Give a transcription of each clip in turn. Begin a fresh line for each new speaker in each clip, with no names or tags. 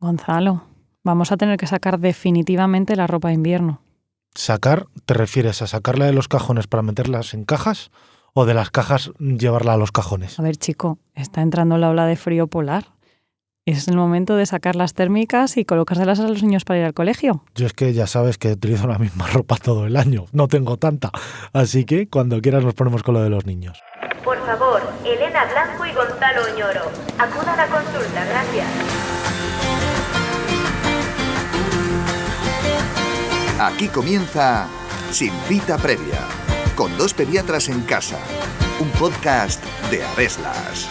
Gonzalo, vamos a tener que sacar definitivamente la ropa de invierno.
¿Sacar? ¿Te refieres a sacarla de los cajones para meterlas en cajas o de las cajas llevarla a los cajones?
A ver, chico, está entrando la ola de frío polar. Es el momento de sacar las térmicas y colocárselas a los niños para ir al colegio.
Yo es que ya sabes que utilizo la misma ropa todo el año, no tengo tanta. Así que cuando quieras nos ponemos con lo de los niños.
Por favor, Elena Blanco y Gonzalo Oñoro, acudan a consulta, gracias.
Aquí comienza Sin Cita Previa, con dos pediatras en casa, un podcast de Adeslas.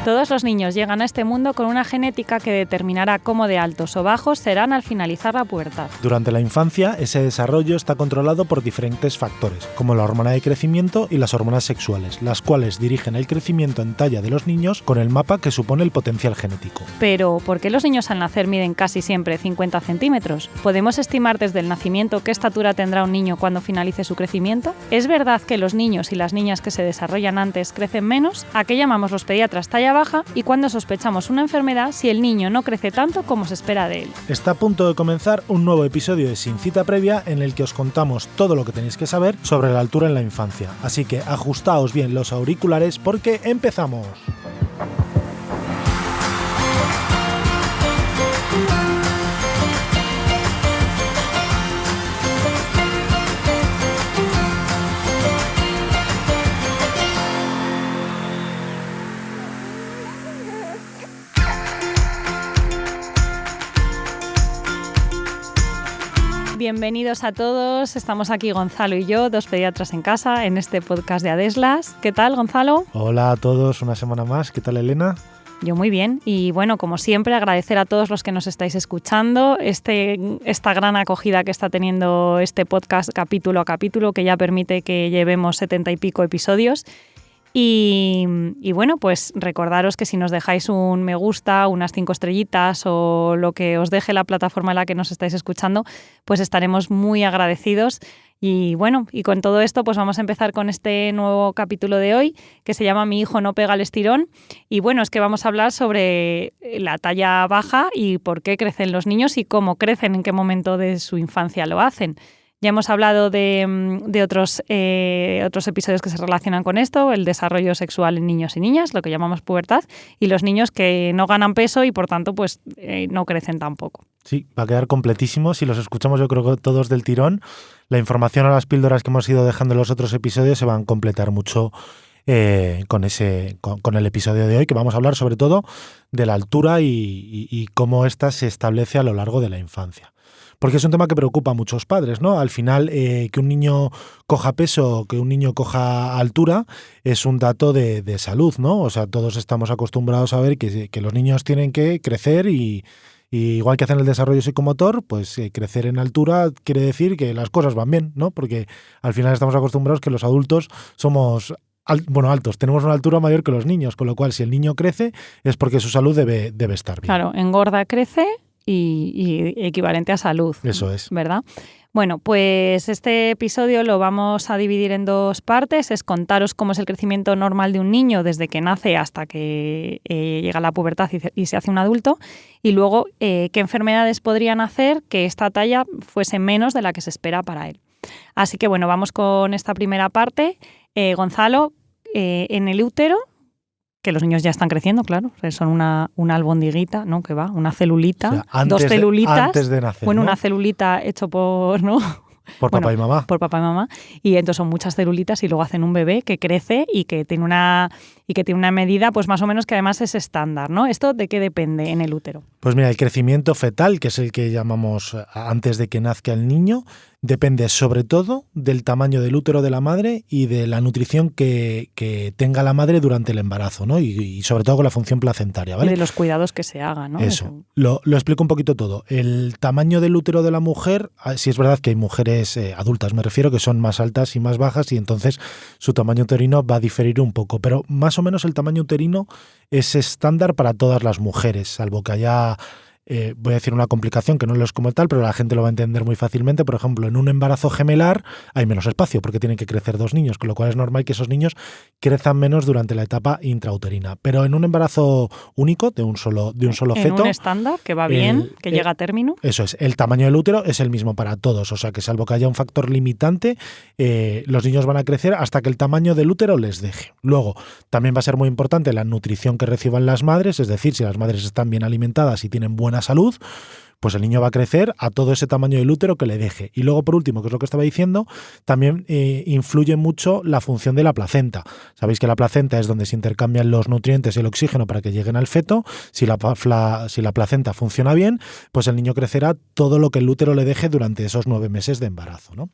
Todos los niños llegan a este mundo con una genética que determinará cómo de altos o bajos serán al finalizar la pubertad.
Durante la infancia, ese desarrollo está controlado por diferentes factores, como la hormona de crecimiento y las hormonas sexuales, las cuales dirigen el crecimiento en talla de los niños con el mapa que supone el potencial genético.
Pero, ¿por qué los niños al nacer miden casi siempre 50 centímetros? ¿Podemos estimar desde el nacimiento qué estatura tendrá un niño cuando finalice su crecimiento? ¿Es verdad que los niños y las niñas que se desarrollan antes crecen menos? ¿A qué llamamos los pediatras talla baja? Y cuando sospechamos una enfermedad si el niño no crece tanto como se espera de él.
Está a punto de comenzar un nuevo episodio de Sin Cita Previa en el que os contamos todo lo que tenéis que saber sobre la altura en la infancia. Así que ajustaos bien los auriculares porque empezamos.
Bienvenidos a todos, estamos aquí Gonzalo y yo, dos pediatras en casa, en este podcast de Adeslas. ¿Qué tal, Gonzalo?
Hola a todos, una semana más. ¿Qué tal, Elena?
Yo muy bien y bueno, como siempre, agradecer a todos los que nos estáis escuchando esta gran acogida que está teniendo este podcast capítulo a capítulo, que ya permite que llevemos 70 y pico episodios. Y bueno, pues recordaros que si nos dejáis un me gusta, unas 5 estrellitas o lo que os deje la plataforma en la que nos estáis escuchando, pues estaremos muy agradecidos. Y bueno, y con todo esto pues vamos a empezar con este nuevo capítulo de hoy que se llama Mi hijo no pega el estirón. Y bueno, es que vamos a hablar sobre la talla baja y por qué crecen los niños y cómo crecen, en qué momento de su infancia lo hacen. Ya hemos hablado de otros episodios que se relacionan con esto, el desarrollo sexual en niños y niñas, lo que llamamos pubertad, y los niños que no ganan peso y por tanto pues no crecen tampoco.
Sí, va a quedar completísimo. Si los escuchamos yo creo que todos del tirón, la información o las píldoras que hemos ido dejando en los otros episodios se van a completar mucho con el episodio de hoy, que vamos a hablar sobre todo de la altura y cómo ésta se establece a lo largo de la infancia. Porque es un tema que preocupa a muchos padres, ¿no? Al final, que un niño coja peso, que un niño coja altura, es un dato de salud, ¿no? O sea, todos estamos acostumbrados a ver que los niños tienen que crecer y igual que hacen el desarrollo psicomotor, pues crecer en altura quiere decir que las cosas van bien, ¿no? Porque al final estamos acostumbrados que los adultos somos altos, tenemos una altura mayor que los niños, con lo cual si el niño crece es porque su salud debe estar bien.
Claro, engorda, crece y equivalente a salud.
Eso es.
¿Verdad? Bueno, pues este episodio lo vamos a dividir en dos partes. Es contaros cómo es el crecimiento normal de un niño desde que nace hasta que llega a la pubertad y se hace un adulto. Y luego, qué enfermedades podrían hacer que esta talla fuese menos de la que se espera para él. Así que bueno, vamos con esta primera parte. Gonzalo, en el útero, que los niños ya están creciendo, claro, son una albondiguita, ¿no? Que va, una celulita,
o sea,
dos celulitas.
Antes de nacer,
bueno,
¿no?
Una celulita hecho por, ¿no?
Por papá y mamá.
Por papá y mamá. Y entonces son muchas celulitas y luego hacen un bebé que crece y que tiene una medida, pues más o menos que además es estándar, ¿no? ¿Esto de qué depende en el útero?
Pues mira, el crecimiento fetal, que es el que llamamos antes de que nazca el niño, depende sobre todo del tamaño del útero de la madre y de la nutrición que tenga la madre durante el embarazo, ¿no? Y sobre todo con la función placentaria, ¿vale?
Y de los cuidados que se hagan, ¿no?
Eso. Lo explico un poquito todo. El tamaño del útero de la mujer, sí es verdad que hay mujeres adultas, me refiero, que son más altas y más bajas y entonces su tamaño uterino va a diferir un poco, pero más o menos el tamaño uterino es estándar para todas las mujeres, salvo que haya voy a decir una complicación que no lo es como tal, pero la gente lo va a entender muy fácilmente. Por ejemplo, en un embarazo gemelar hay menos espacio porque tienen que crecer 2 niños, con lo cual es normal que esos niños crezcan menos durante la etapa intrauterina. Pero en un embarazo único, de un solo feto...
En un estándar, que va bien, que llega a término.
Eso es, el tamaño del útero es el mismo para todos, o sea que salvo que haya un factor limitante, los niños van a crecer hasta que el tamaño del útero les deje. Luego, también va a ser muy importante la nutrición que reciban las madres, es decir, si las madres están bien alimentadas y tienen buena salud, pues el niño va a crecer a todo ese tamaño del útero que le deje. Y luego, por último, que es lo que estaba diciendo, también influye mucho la función de la placenta. Sabéis que la placenta es donde se intercambian los nutrientes y el oxígeno para que lleguen al feto. Si la placenta funciona bien, pues el niño crecerá todo lo que el útero le deje durante esos 9 meses de embarazo, ¿no?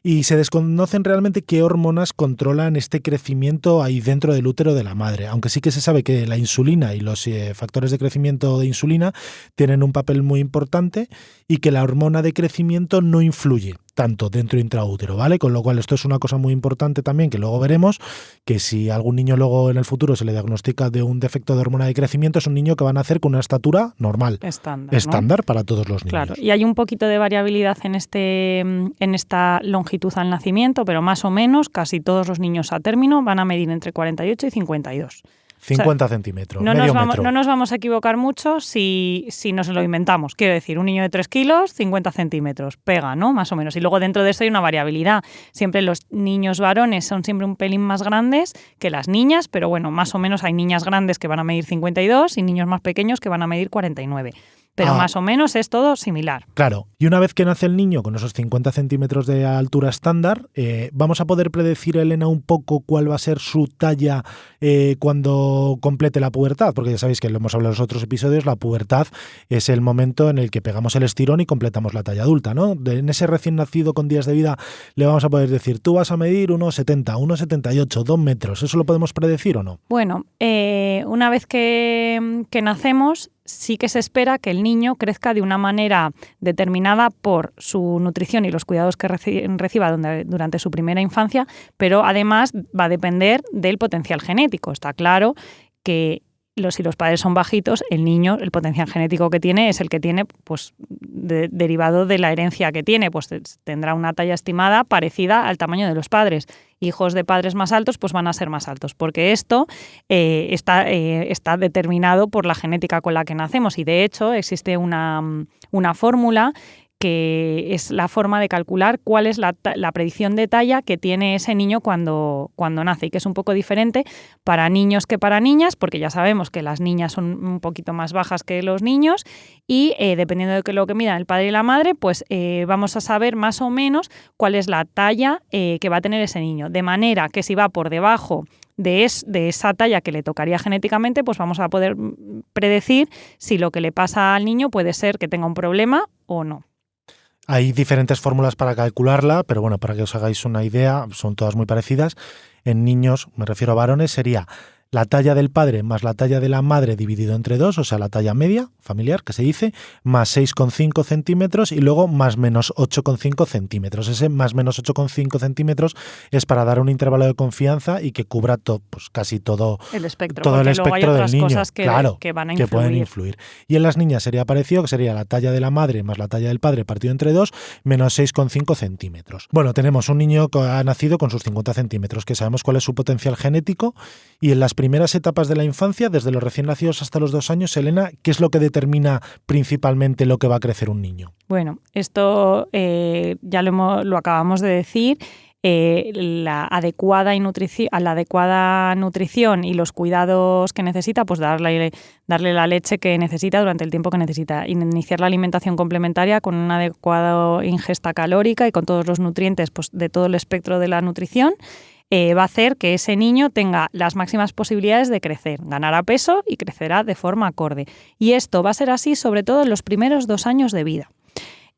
Y se desconocen realmente qué hormonas controlan este crecimiento ahí dentro del útero de la madre, aunque sí que se sabe que la insulina y los factores de crecimiento de insulina tienen un papel muy importante y que la hormona de crecimiento no influye tanto dentro intraútero, ¿vale? Con lo cual esto es una cosa muy importante también, que luego veremos, que si a algún niño luego en el futuro se le diagnostica de un defecto de hormona de crecimiento, es un niño que va a nacer con una estatura normal, estándar, ¿no? Para todos los niños.
Claro, y hay un poquito de variabilidad en esta longitud al nacimiento, pero más o menos casi todos los niños a término van a medir entre 48 y 52.
50 centímetros,
no
medio
nos
metro.
No nos vamos a equivocar mucho si nos lo inventamos. Quiero decir, un niño de 3 kilos, 50 centímetros, pega, ¿no? Más o menos. Y luego dentro de eso hay una variabilidad. Siempre los niños varones son siempre un pelín más grandes que las niñas, pero bueno, más o menos hay niñas grandes que van a medir 52 y niños más pequeños que van a medir 49. Pero más o menos es todo similar.
Claro. Y una vez que nace el niño con esos 50 centímetros de altura estándar, ¿vamos a poder predecir, Elena, un poco cuál va a ser su talla cuando complete la pubertad? Porque ya sabéis que lo hemos hablado en los otros episodios, la pubertad es el momento en el que pegamos el estirón y completamos la talla adulta, ¿no? En ese recién nacido con días de vida le vamos a poder decir, tú vas a medir 1,70, 1,78, 2 metros. ¿Eso lo podemos predecir o no?
Bueno, una vez que nacemos, sí que se espera que el niño crezca de una manera determinada por su nutrición y los cuidados que reciba durante su primera infancia, pero además va a depender del potencial genético. Está claro que si los padres son bajitos, el niño, el potencial genético que tiene es el que tiene, pues derivado de la herencia que tiene, pues tendrá una talla estimada parecida al tamaño de los padres. Hijos de padres más altos, pues van a ser más altos, porque esto está determinado por la genética con la que nacemos y de hecho existe una fórmula que es la forma de calcular cuál es la predicción de talla que tiene ese niño cuando nace y que es un poco diferente para niños que para niñas, porque ya sabemos que las niñas son un poquito más bajas que los niños y dependiendo de lo que midan el padre y la madre, pues vamos a saber más o menos cuál es la talla que va a tener ese niño. De manera que si va por debajo de esa talla que le tocaría genéticamente, pues vamos a poder predecir si lo que le pasa al niño puede ser que tenga un problema o no.
Hay diferentes fórmulas para calcularla, pero bueno, para que os hagáis una idea, son todas muy parecidas. En niños, me refiero a varones, sería la talla del padre más la talla de la madre dividido entre 2, o sea, la talla media, familiar, que se dice, más 6,5 centímetros y luego más menos 8,5 centímetros. Ese más menos 8,5 centímetros es para dar un intervalo de confianza y que cubra pues casi todo
el espectro,
todo el espectro del niño.
Cosas
claro,
que van a influir.
Que pueden influir. Y en las niñas sería parecido, que sería la talla de la madre más la talla del padre partido entre 2, menos 6,5 centímetros. Bueno, tenemos un niño que ha nacido con sus 50 centímetros, que sabemos cuál es su potencial genético, y en las primeras etapas de la infancia, desde los recién nacidos hasta los 2 años, Elena, ¿qué es lo que determina principalmente lo que va a crecer un niño?
Bueno, esto ya lo acabamos de decir. La adecuada nutrición y los cuidados que necesita, pues darle la leche que necesita durante el tiempo que necesita. Iniciar la alimentación complementaria con una adecuada ingesta calórica y con todos los nutrientes, pues, de todo el espectro de la nutrición. Va a hacer que ese niño tenga las máximas posibilidades de crecer, ganará peso y crecerá de forma acorde. Y esto va a ser así sobre todo en los primeros 2 años de vida.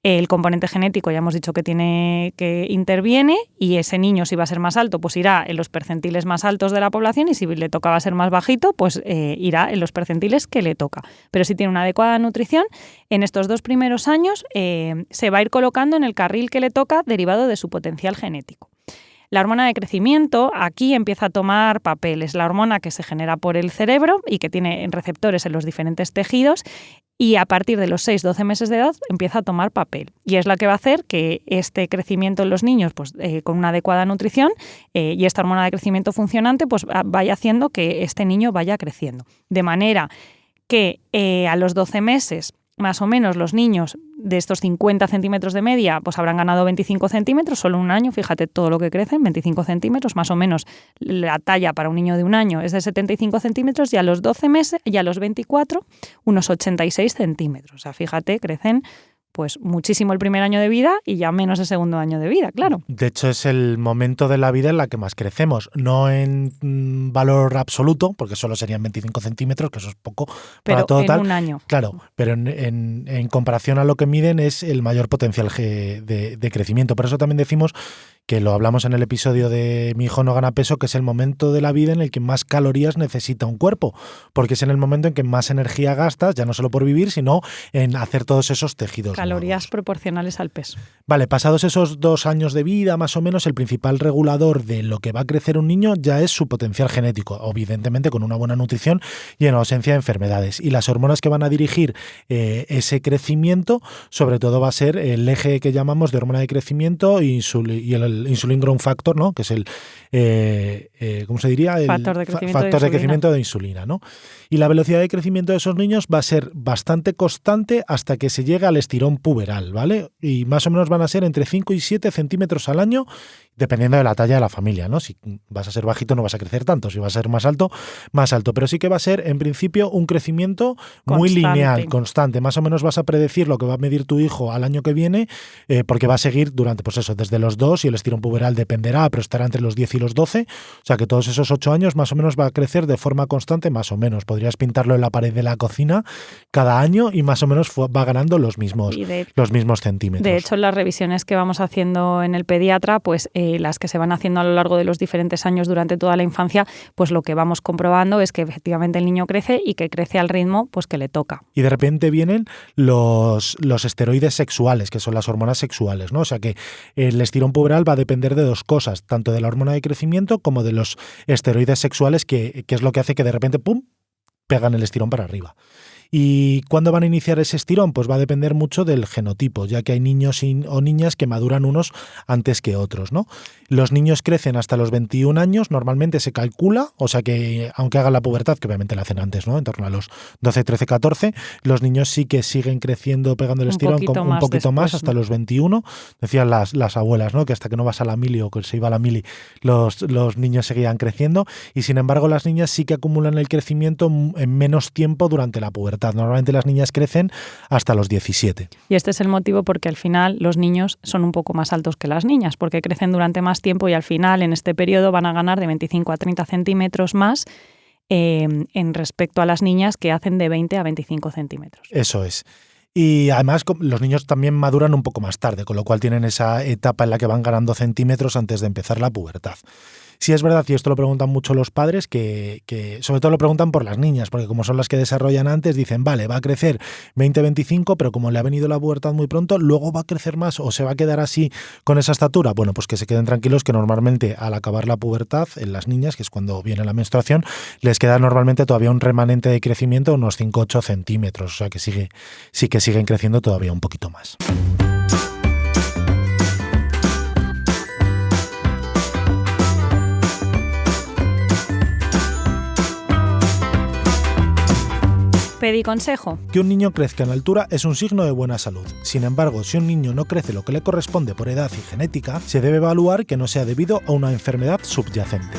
El componente genético ya hemos dicho que interviene y ese niño, si va a ser más alto, pues irá en los percentiles más altos de la población y si le tocaba ser más bajito, pues irá en los percentiles que le toca. Pero si tiene una adecuada nutrición, en estos 2 primeros años se va a ir colocando en el carril que le toca derivado de su potencial genético. La hormona de crecimiento aquí empieza a tomar papel. Es la hormona que se genera por el cerebro y que tiene receptores en los diferentes tejidos, y a partir de los 6-12 meses de edad empieza a tomar papel. Y es la que va a hacer que este crecimiento en los niños, pues, con una adecuada nutrición y esta hormona de crecimiento funcionante, pues vaya haciendo que este niño vaya creciendo. De manera que a los 12 meses, más o menos, los niños de estos 50 centímetros de media, pues habrán ganado 25 centímetros, solo un año, fíjate todo lo que crecen, 25 centímetros, más o menos la talla para un niño de un año es de 75 centímetros, y a los 12 meses, y a los 24, unos 86 centímetros. O sea, fíjate, crecen pues muchísimo el primer año de vida y ya menos el segundo año de vida, claro.
De hecho, es el momento de la vida en la que más crecemos, no en valor absoluto, porque solo serían 25 centímetros, que eso es poco para todo
en un año.
Claro, pero en comparación a lo que miden es el mayor potencial de crecimiento. Por eso también decimos, que lo hablamos en el episodio de Mi hijo no gana peso, que es el momento de la vida en el que más calorías necesita un cuerpo, porque es en el momento en que más energía gastas, ya no solo por vivir, sino en hacer todos esos tejidos.
Calorías
nuevos.
Proporcionales al peso.
Vale, pasados esos 2 años de vida, más o menos, el principal regulador de lo que va a crecer un niño ya es su potencial genético, evidentemente con una buena nutrición y en ausencia de enfermedades. Y las hormonas que van a dirigir ese crecimiento, sobre todo va a ser el eje que llamamos de hormona de crecimiento y el insulin growth factor, ¿no? Que es el ¿cómo se diría? El
factor de
crecimiento de insulina, ¿no? Y la velocidad de crecimiento de esos niños va a ser bastante constante hasta que se llegue al estirón puberal, ¿vale? Y más o menos van a ser entre 5 y 7 centímetros al año, dependiendo de la talla de la familia, ¿no? Si vas a ser bajito no vas a crecer tanto, si vas a ser más alto, más alto. Pero sí que va a ser, en principio, un crecimiento muy lineal, constante. Más o menos vas a predecir lo que va a medir tu hijo al año que viene, porque va a seguir durante, pues eso, desde los 2, y el estirón puberal dependerá, pero estará entre los 10 y los 12. O sea que todos esos 8 años más o menos va a crecer de forma constante, más o menos. Podrías pintarlo en la pared de la cocina cada año y más o menos va ganando los mismos centímetros.
De hecho, en las revisiones que vamos haciendo en el pediatra, pues las que se van haciendo a lo largo de los diferentes años durante toda la infancia, pues lo que vamos comprobando es que efectivamente el niño crece y que crece al ritmo pues que le toca.
Y de repente vienen los esteroides sexuales, que son las hormonas sexuales, ¿no? O sea que el estirón puberal va a depender de 2 cosas, tanto de la hormona de crecimiento como de los esteroides sexuales, que es lo que hace que de repente, ¡pum!, pegan el estirón para arriba. ¿Y cuándo van a iniciar ese estirón? Pues va a depender mucho del genotipo, ya que hay niños o niñas que maduran unos antes que otros, ¿no? Los niños crecen hasta los 21 años, normalmente se calcula, o sea que aunque hagan la pubertad, que obviamente la hacen antes, ¿no? En torno a los 12, 13, 14, los niños sí que siguen creciendo, pegando el estirón un poquito más hasta los 21. Decían las abuelas, ¿no? Que hasta que no vas a la mili o que se iba a la mili, los niños seguían creciendo, y sin embargo las niñas sí que acumulan el crecimiento en menos tiempo durante la pubertad. Normalmente las niñas crecen hasta los 17.
Y este es el motivo porque al final los niños son un poco más altos que las niñas, porque crecen durante más tiempo y al final en este periodo van a ganar de 25 a 30 centímetros más en respecto a las niñas, que hacen de 20 a 25 centímetros.
Eso es. Y además los niños también maduran un poco más tarde, con lo cual tienen esa etapa en la que van ganando centímetros antes de empezar la pubertad. Sí es verdad, y esto lo preguntan mucho los padres, que sobre todo lo preguntan por las niñas, porque como son las que desarrollan antes, dicen, vale, va a crecer 20-25, pero como le ha venido la pubertad muy pronto, luego va a crecer más o se va a quedar así con esa estatura. Bueno, pues que se queden tranquilos, que normalmente al acabar la pubertad, en las niñas, que es cuando viene la menstruación, les queda normalmente todavía un remanente de crecimiento, unos 5-8 centímetros, o sea que sí que siguen creciendo todavía un poquito más.
Pediconsejo.
Que un niño crezca en altura es un signo de buena salud. Sin embargo, si un niño no crece lo que le corresponde por edad y genética, se debe evaluar que no sea debido a una enfermedad subyacente.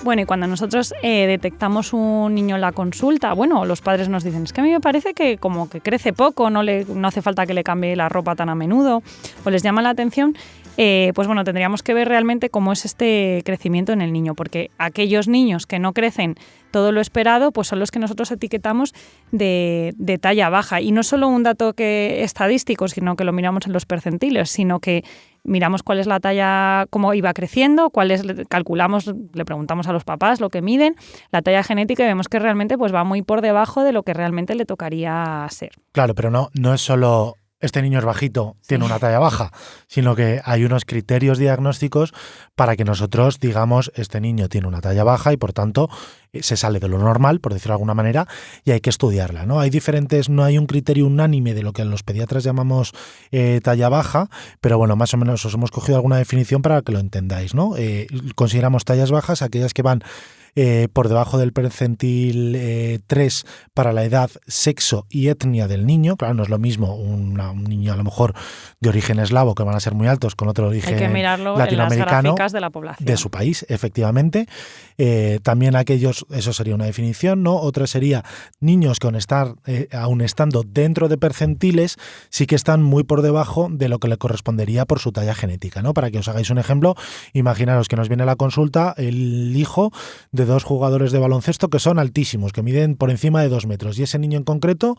Bueno, y cuando nosotros detectamos un niño en la consulta, bueno, los padres nos dicen, es que a mí me parece que como que crece poco, no hace falta que le cambie la ropa tan a menudo, o les llama la atención, pues bueno, tendríamos que ver realmente cómo es este crecimiento en el niño, porque aquellos niños que no crecen todo lo esperado, pues son los que nosotros etiquetamos de talla baja. Y no solo un dato estadístico, sino que lo miramos en los percentiles, sino que miramos cuál es la talla, cómo iba creciendo, calculamos, le preguntamos a los papás lo que miden, la talla genética, y vemos que realmente pues va muy por debajo de lo que realmente le tocaría ser.
Claro, pero no es solo este niño es bajito, tiene una talla baja, sino que hay unos criterios diagnósticos para que nosotros digamos este niño tiene una talla baja y por tanto se sale de lo normal, por decirlo de alguna manera, y hay que estudiarla, ¿no? No hay un criterio unánime de lo que los pediatras llamamos talla baja, pero bueno, más o menos os hemos cogido alguna definición para que lo entendáis, ¿no? Consideramos tallas bajas aquellas que van por debajo del percentil 3 para la edad, sexo y etnia del niño. Claro, no es lo mismo un niño a lo mejor de origen eslavo, que van a ser muy altos, con otro origen latinoamericano,
en las gráficas de la población.
De su país, efectivamente. También aquellos, eso sería una definición, ¿no? Otra sería niños que aun estando dentro de percentiles, sí que están muy por debajo de lo que le correspondería por su talla genética, ¿no? Para que os hagáis un ejemplo, imaginaros que nos viene a la consulta el hijo de 2 jugadores de baloncesto que son altísimos, que miden por encima de 2 metros, y ese niño en concreto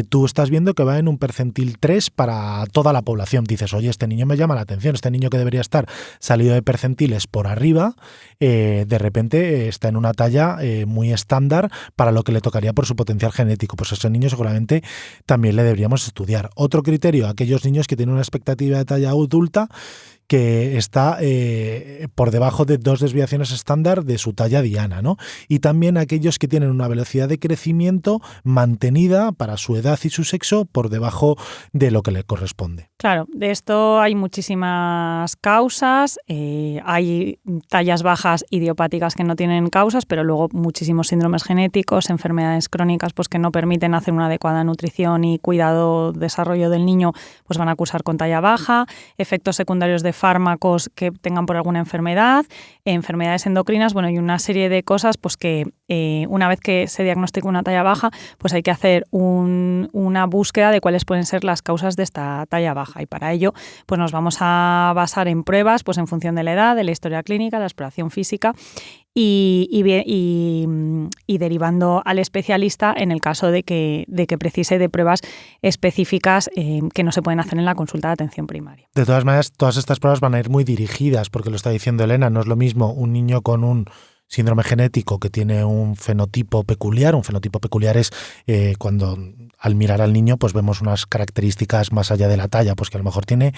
tú estás viendo que va en un percentil 3 para toda la población. Dices, oye, este niño me llama la atención, este niño que debería estar salido de percentiles por arriba, de repente está en una talla muy estándar para lo que le tocaría por su potencial genético. Pues ese niño seguramente también le deberíamos estudiar. Otro criterio, aquellos niños que tienen una expectativa de talla adulta que está por debajo de 2 desviaciones estándar de su talla diana, ¿no? Y también aquellos que tienen una velocidad de crecimiento mantenida para su edad y su sexo por debajo de lo que le corresponde.
Claro, de esto hay muchísimas causas, hay tallas bajas idiopáticas que no tienen causas, pero luego muchísimos síndromes genéticos, enfermedades crónicas pues que no permiten hacer una adecuada nutrición y cuidado, desarrollo del niño, pues van a cursar con talla baja, efectos secundarios de fármacos que tengan por alguna enfermedad, enfermedades endocrinas, bueno, y una serie de cosas pues que una vez que se diagnostica una talla baja, pues hay que hacer una búsqueda de cuáles pueden ser las causas de esta talla baja. Y para ello, pues nos vamos a basar en pruebas, pues en función de la edad, de la historia clínica, la exploración física y derivando al especialista en el caso de que precise de pruebas específicas que no se pueden hacer en la consulta de atención primaria.
De todas maneras, todas estas pruebas van a ir muy dirigidas, porque lo está diciendo Elena, no es lo mismo un niño con un síndrome genético que tiene un fenotipo peculiar. Un fenotipo peculiar es cuando al mirar al niño pues vemos unas características más allá de la talla, pues que a lo mejor tiene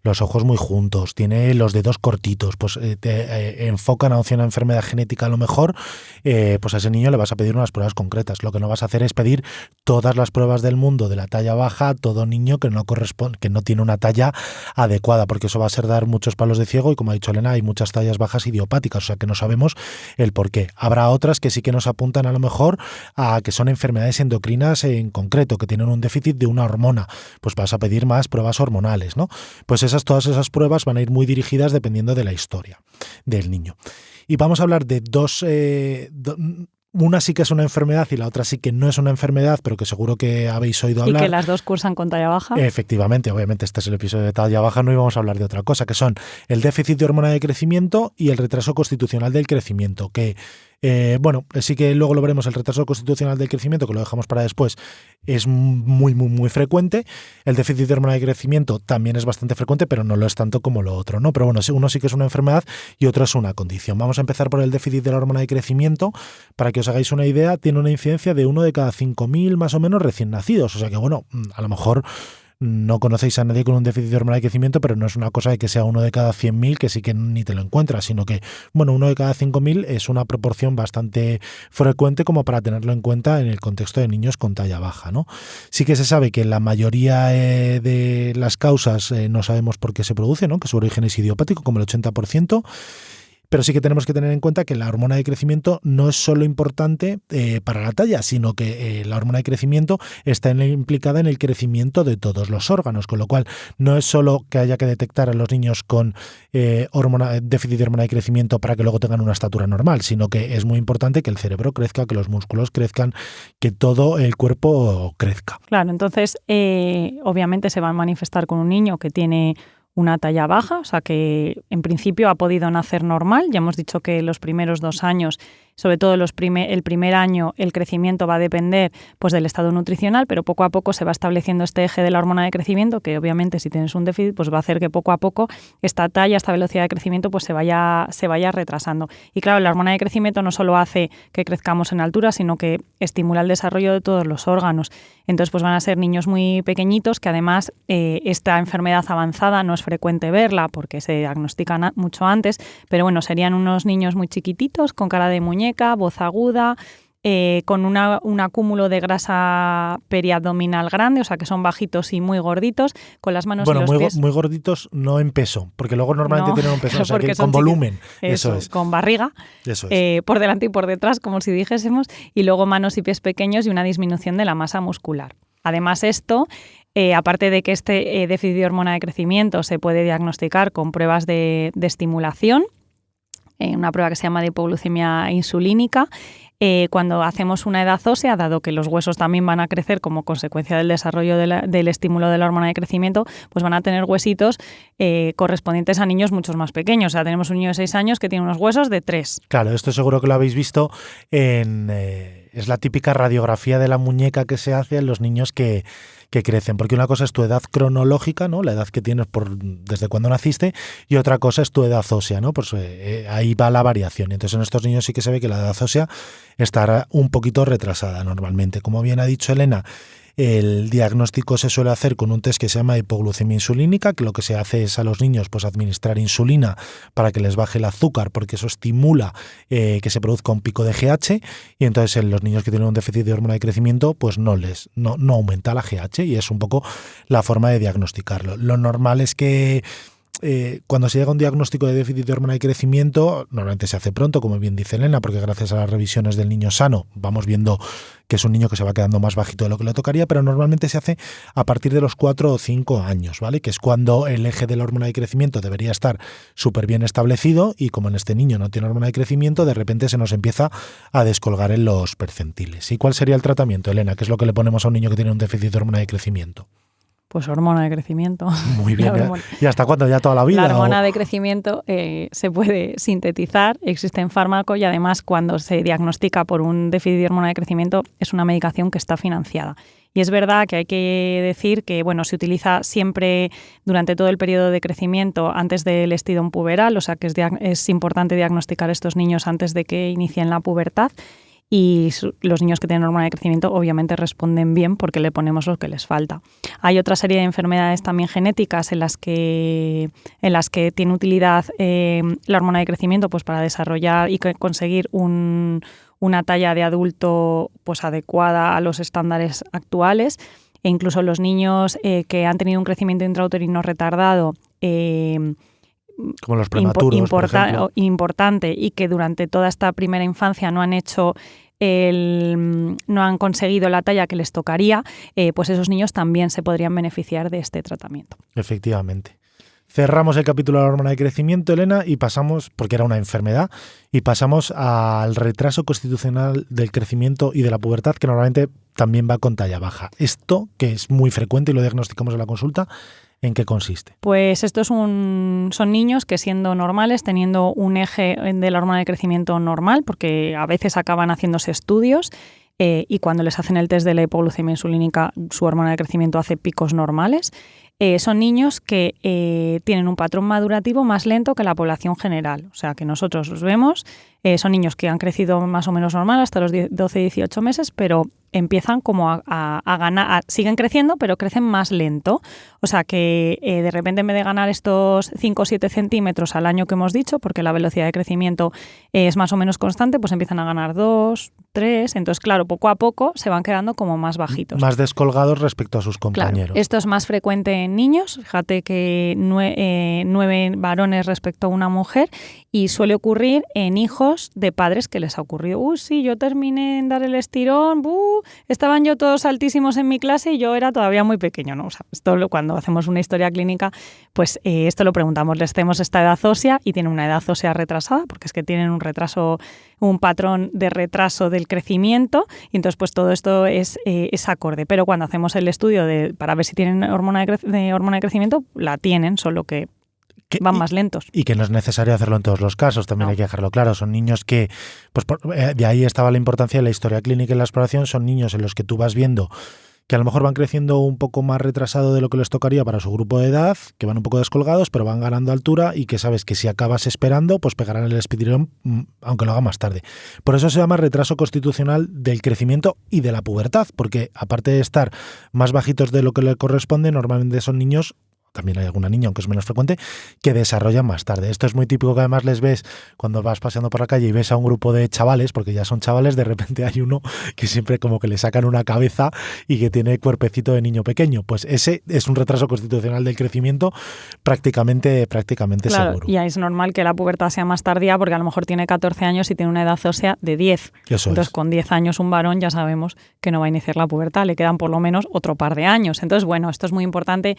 los ojos muy juntos, tiene los dedos cortitos, pues te enfocan hacia una enfermedad genética a lo mejor, pues a ese niño le vas a pedir unas pruebas concretas. Lo que no vas a hacer es pedir todas las pruebas del mundo de la talla baja a todo niño que no corresponde, que no tiene una talla adecuada, porque eso va a ser dar muchos palos de ciego y, como ha dicho Elena, hay muchas tallas bajas idiopáticas, o sea que no sabemos el por qué. Habrá otras que sí que nos apuntan a lo mejor a que son enfermedades endocrinas en concreto, que tienen un déficit de una hormona, pues vas a pedir más pruebas hormonales, ¿no? Pues todas esas pruebas van a ir muy dirigidas dependiendo de la historia del niño. Y vamos a hablar de dos, una sí que es una enfermedad y la otra sí que no es una enfermedad, pero que seguro que habéis oído hablar.
Y que las dos cursan con talla baja.
Efectivamente, obviamente este es el episodio de talla baja, no íbamos a hablar de otra cosa, que son el déficit de hormona de crecimiento y el retraso constitucional del crecimiento, que bueno, sí que luego lo veremos. El retraso constitucional del crecimiento, que lo dejamos para después, es muy frecuente. El déficit de hormona de crecimiento también es bastante frecuente, pero no lo es tanto como lo otro, ¿no? Pero bueno, uno sí que es una enfermedad y otro es una condición. Vamos a empezar por el déficit de la hormona de crecimiento. Para que os hagáis una idea, tiene una incidencia de 1 de cada 5.000 más o menos recién nacidos. O sea que, bueno, a lo mejor no conocéis a nadie con un déficit de hormona de crecimiento, pero no es una cosa de que sea 1 de cada 100.000, que sí que ni te lo encuentras, sino que, bueno, 1 de cada 5.000 es una proporción bastante frecuente como para tenerlo en cuenta en el contexto de niños con talla baja, ¿no? Sí que se sabe que la mayoría de las causas no sabemos por qué se produce, ¿no? Que su origen es idiopático, como el 80%. Pero sí que tenemos que tener en cuenta que la hormona de crecimiento no es solo importante para la talla, sino que la hormona de crecimiento está implicada en el crecimiento de todos los órganos, con lo cual no es solo que haya que detectar a los niños con déficit de hormona de crecimiento para que luego tengan una estatura normal, sino que es muy importante que el cerebro crezca, que los músculos crezcan, que todo el cuerpo crezca.
Claro, entonces obviamente se va a manifestar con un niño que tiene una talla baja, o sea que en principio ha podido nacer normal. Ya hemos dicho que los primeros 2 años sobre todo el primer año el crecimiento va a depender pues del estado nutricional, pero poco a poco se va estableciendo este eje de la hormona de crecimiento, que obviamente si tienes un déficit pues va a hacer que poco a poco esta talla, esta velocidad de crecimiento pues se vaya retrasando. Y claro, la hormona de crecimiento no solo hace que crezcamos en altura, sino que estimula el desarrollo de todos los órganos. Entonces pues van a ser niños muy pequeñitos que además esta enfermedad avanzada no es frecuente verla porque se diagnostica mucho antes, pero bueno, serían unos niños muy chiquititos, con cara de muñeca, voz aguda, con un acúmulo de grasa periabdominal grande, o sea que son bajitos y muy gorditos, con las manos y los pies.
Muy gorditos no en peso, porque luego normalmente tienen un peso, o sea que con volumen. Eso es.
Con barriga,
eso es.
Por delante y por detrás, como si dijésemos, y luego manos y pies pequeños y una disminución de la masa muscular. Además esto, aparte de que este déficit de hormona de crecimiento se puede diagnosticar con pruebas de estimulación, una prueba que se llama de hipoglucemia insulínica, cuando hacemos una edad ósea, dado que los huesos también van a crecer como consecuencia del desarrollo del estímulo de la hormona de crecimiento, pues van a tener huesitos correspondientes a niños muchos más pequeños. O sea, tenemos un niño de 6 años que tiene unos huesos de 3.
Claro, esto seguro que lo habéis visto es la típica radiografía de la muñeca que se hace en los niños que crecen, porque una cosa es tu edad cronológica, ¿no? La edad que tienes desde cuando naciste, y otra cosa es tu edad ósea, ¿no? Pues ahí va la variación. Entonces en estos niños sí que se ve que la edad ósea estará un poquito retrasada normalmente. Como bien ha dicho Elena, el diagnóstico se suele hacer con un test que se llama hipoglucemia insulínica, que lo que se hace es a los niños pues administrar insulina para que les baje el azúcar, porque eso estimula que se produzca un pico de GH, y entonces en los niños que tienen un déficit de hormona de crecimiento pues no aumenta la GH, y es un poco la forma de diagnosticarlo. Lo normal es que cuando se llega a un diagnóstico de déficit de hormona de crecimiento, normalmente se hace pronto, como bien dice Elena, porque gracias a las revisiones del niño sano vamos viendo que es un niño que se va quedando más bajito de lo que le tocaría, pero normalmente se hace a partir de los 4 o 5 años, ¿vale? Que es cuando el eje de la hormona de crecimiento debería estar súper bien establecido, y como en este niño no tiene hormona de crecimiento, de repente se nos empieza a descolgar en los percentiles. ¿Y cuál sería el tratamiento, Elena? ¿Qué es lo que le ponemos a un niño que tiene un déficit de hormona de crecimiento?
Pues hormona de crecimiento.
Muy bien. ¿Y hasta cuándo? ¿Ya toda la vida?
La hormona de crecimiento se puede sintetizar, existen fármacos, y además cuando se diagnostica por un déficit de hormona de crecimiento es una medicación que está financiada. Y es verdad que hay que decir que se utiliza siempre durante todo el periodo de crecimiento antes del estidón puberal, o sea que es importante diagnosticar a estos niños antes de que inicien la pubertad. Y los niños que tienen hormona de crecimiento obviamente responden bien porque le ponemos lo que les falta. Hay otra serie de enfermedades también genéticas en las que tiene utilidad la hormona de crecimiento pues para desarrollar y conseguir una talla de adulto pues adecuada a los estándares actuales. E incluso los niños que han tenido un crecimiento intrauterino retardado,
como los prematuros, por ejemplo,
importante, y que durante toda esta primera infancia no han conseguido la talla que les tocaría, pues esos niños también se podrían beneficiar de este tratamiento.
Efectivamente. Cerramos el capítulo de la hormona de crecimiento, Elena, y pasamos, porque era una enfermedad, y pasamos al retraso constitucional del crecimiento y de la pubertad, que normalmente también va con talla baja. Esto, que es muy frecuente y lo diagnosticamos en la consulta, ¿en qué consiste?
Pues estos son niños que, siendo normales, teniendo un eje de la hormona de crecimiento normal, porque a veces acaban haciéndose estudios y cuando les hacen el test de la hipoglucemia insulínica, su hormona de crecimiento hace picos normales. Son niños que tienen un patrón madurativo más lento que la población general. O sea, que nosotros los vemos, son niños que han crecido más o menos normal hasta los 12-18 meses, pero empiezan como a ganar, siguen creciendo, pero crecen más lento. O sea que de repente, en vez de ganar estos 5 o 7 centímetros al año que hemos dicho, porque la velocidad de crecimiento es más o menos constante, pues empiezan a ganar 2, 3. Entonces, claro, poco a poco se van quedando como más bajitos.
Más descolgados respecto a sus compañeros.
Claro, esto es más frecuente en niños. Fíjate que 9 varones respecto a una mujer, y suele ocurrir en hijos de padres que les ha ocurrido. Sí, yo terminé en dar el estirón, estaban yo todos altísimos en mi clase y yo era todavía muy pequeño, ¿no? O sea, esto cuando hacemos una historia clínica, pues esto lo preguntamos, les tenemos esta edad ósea y tienen una edad ósea retrasada, porque es que tienen un patrón de retraso del crecimiento, y entonces pues todo esto es acorde. Pero cuando hacemos el estudio para ver si tienen hormona de crecimiento, la tienen, solo que van más lentos.
Y que no es necesario hacerlo en todos los casos, también hay que dejarlo claro. Son niños que, pues de ahí estaba la importancia de la historia clínica y la exploración, son niños en los que tú vas viendo que a lo mejor van creciendo un poco más retrasado de lo que les tocaría para su grupo de edad, que van un poco descolgados, pero van ganando altura y que sabes que si acabas esperando, pues pegarán el speedrun, aunque lo haga más tarde. Por eso se llama retraso constitucional del crecimiento y de la pubertad, porque aparte de estar más bajitos de lo que le corresponde, normalmente son niños, también hay alguna niña, aunque es menos frecuente, que desarrollan más tarde. Esto es muy típico que además les ves cuando vas paseando por la calle y ves a un grupo de chavales, porque ya son chavales, de repente hay uno que siempre como que le sacan una cabeza y que tiene cuerpecito de niño pequeño. Pues ese es un retraso constitucional del crecimiento prácticamente
claro,
seguro.
Y es normal que la pubertad sea más tardía porque a lo mejor tiene 14 años y tiene una edad ósea de 10. Entonces, con 10 años un varón ya sabemos que no va a iniciar la pubertad, le quedan por lo menos otro par de años. Entonces, bueno, esto es muy importante.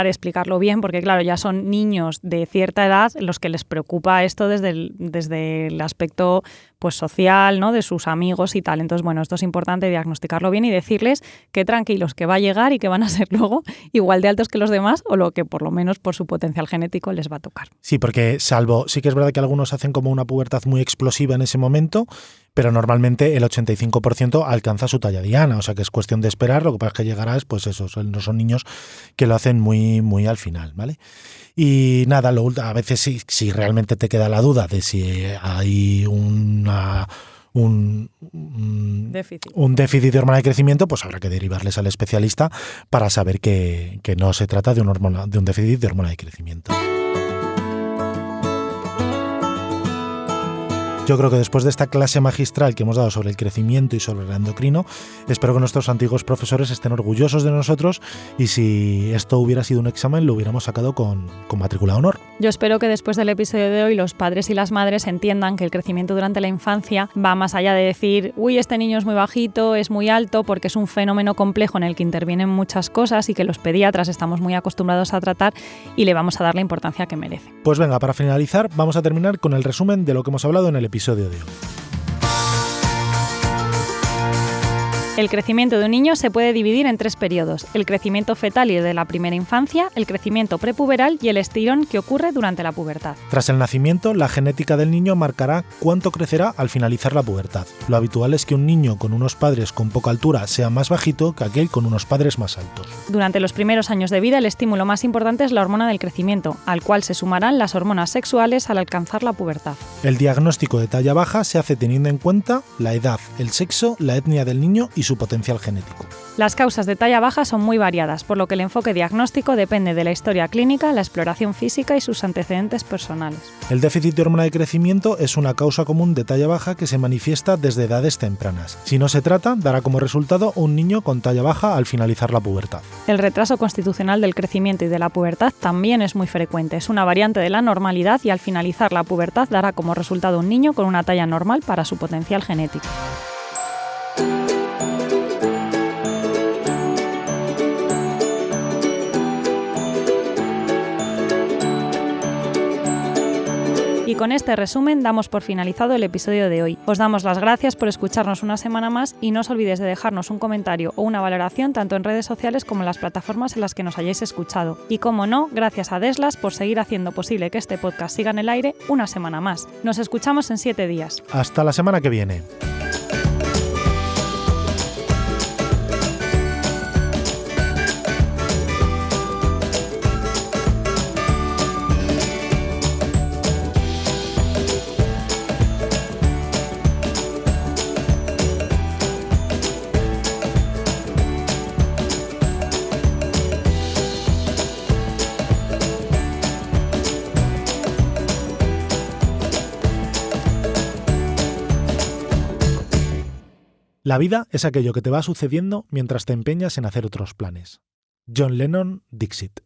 Explicarlo bien, porque claro, ya son niños de cierta edad los que les preocupa esto desde el aspecto pues social, ¿no? De sus amigos y tal. Entonces, bueno, esto es importante diagnosticarlo bien y decirles que tranquilos, que va a llegar y que van a ser luego igual de altos que los demás o lo que por lo menos por su potencial genético les va a tocar.
Sí, porque sí que es verdad que algunos hacen como una pubertad muy explosiva en ese momento, pero normalmente el 85% alcanza su talla diana, o sea que es cuestión de esperar, lo que pasa es que llegarás, pues eso, no son niños que lo hacen muy, muy al final, ¿vale? Y nada, a veces si realmente te queda la duda de si hay un déficit de hormona de crecimiento, pues habrá que derivarles al especialista para saber que no se trata de un déficit de hormona de crecimiento. Yo creo que después de esta clase magistral que hemos dado sobre el crecimiento y sobre el endocrino, espero que nuestros antiguos profesores estén orgullosos de nosotros y si esto hubiera sido un examen lo hubiéramos sacado con matrícula de honor.
Yo espero que después del episodio de hoy los padres y las madres entiendan que el crecimiento durante la infancia va más allá de decir uy, este niño es muy bajito, es muy alto, porque es un fenómeno complejo en el que intervienen muchas cosas y que los pediatras estamos muy acostumbrados a tratar y le vamos a dar la importancia que merece.
Pues venga, para finalizar vamos a terminar con el resumen de lo que hemos hablado en el episodio de hoy.
El crecimiento de un niño se puede dividir en 3 periodos: el crecimiento fetal y de la primera infancia, el crecimiento prepuberal y el estirón que ocurre durante la pubertad.
Tras el nacimiento, la genética del niño marcará cuánto crecerá al finalizar la pubertad. Lo habitual es que un niño con unos padres con poca altura sea más bajito que aquel con unos padres más altos.
Durante los primeros años de vida, el estímulo más importante es la hormona del crecimiento, al cual se sumarán las hormonas sexuales al alcanzar la pubertad.
El diagnóstico de talla baja se hace teniendo en cuenta la edad, el sexo, la etnia del niño y su potencial genético.
Las causas de talla baja son muy variadas, por lo que el enfoque diagnóstico depende de la historia clínica, la exploración física y sus antecedentes personales.
El déficit de hormona de crecimiento es una causa común de talla baja que se manifiesta desde edades tempranas. Si no se trata, dará como resultado un niño con talla baja al finalizar la pubertad.
El retraso constitucional del crecimiento y de la pubertad también es muy frecuente. Es una variante de la normalidad y al finalizar la pubertad dará como resultado un niño con una talla normal para su potencial genético. Y con este resumen damos por finalizado el episodio de hoy. Os damos las gracias por escucharnos una semana más y no os olvidéis de dejarnos un comentario o una valoración tanto en redes sociales como en las plataformas en las que nos hayáis escuchado. Y como no, gracias a Deslas por seguir haciendo posible que este podcast siga en el aire una semana más. Nos escuchamos en 7 días.
Hasta la semana que viene. La vida es aquello que te va sucediendo mientras te empeñas en hacer otros planes. John Lennon, Dixit.